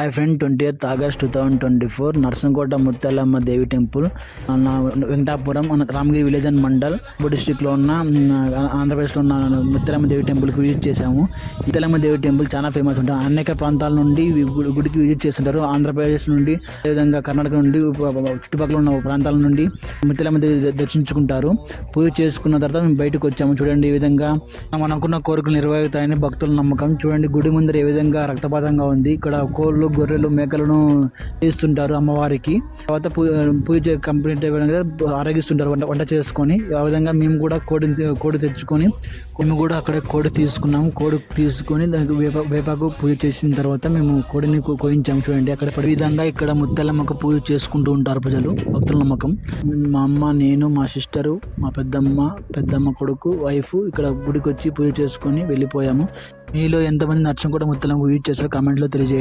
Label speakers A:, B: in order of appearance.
A: Hi friend, 20th August 2024 Narsankota Muthyalamma Devi temple Venkatapuram Ramagiri village and mandal డిస్ట్రిక్ట్లో ఉన్న ఆంధ్రప్రదేశ్లో ఉన్న ముత్యాలమ్మ దేవి టెంపుల్కి విజిట్ చేశాము. ముత్యాలమ్మ దేవి టెంపుల్ చాలా ఫేమస్ ఉంటుంది. అనేక ప్రాంతాల నుండి గుడికి విజిట్ చేస్తుంటారు. ఆంధ్రప్రదేశ్ నుండి, అదేవిధంగా కర్ణాటక నుండి, చుట్టుపక్కల ఉన్న ప్రాంతాల నుండి ముత్యాలమ్మ దేవి దర్శించుకుంటారు. పూజ చేసుకున్న తర్వాత మేము బయటకు వచ్చాము. చూడండి, ఈ విధంగా మనం అనుకున్న కోరికలు నెరవేరుతాయని భక్తుల నమ్మకం. చూడండి, గుడి ముందర ఏ విధంగా రక్తపాతంగా ఉంది. ఇక్కడ కోళ్ళు, గొర్రెలు, మేకలను తీస్తుంటారు అమ్మవారికి. తర్వాత పూజ కంప్లీట్ అయిపోయిన ఆరగిస్తుంటారు వంట చేసుకొని. ఆ విధంగా మేము కూడా కోడి తెచ్చుకొని మేము కూడా అక్కడ కోడి తీసుకున్నాము. కోడి తీసుకొని దానికి వేపాకు పూజ చేసిన తర్వాత మేము కోడిని కోయించాము. చూడండి, అక్కడ ఈ విధంగా ఇక్కడ ముత్యాలమ్మకు పూజ చేసుకుంటూ ఉంటారు ప్రజలు, భక్తుల నమ్మకం. మా అమ్మ, నేను, మా సిస్టరు, మా పెద్దమ్మ కొడుకు, వైఫ్ ఇక్కడ గుడికి వచ్చి పూజ చేసుకొని వెళ్ళిపోయాము. మీలో ఎంతమంది నర్సంకోట ముత్యాలమ్మకు విజిట్ చేస్తారో కామెంట్లో తెలియజేయండి.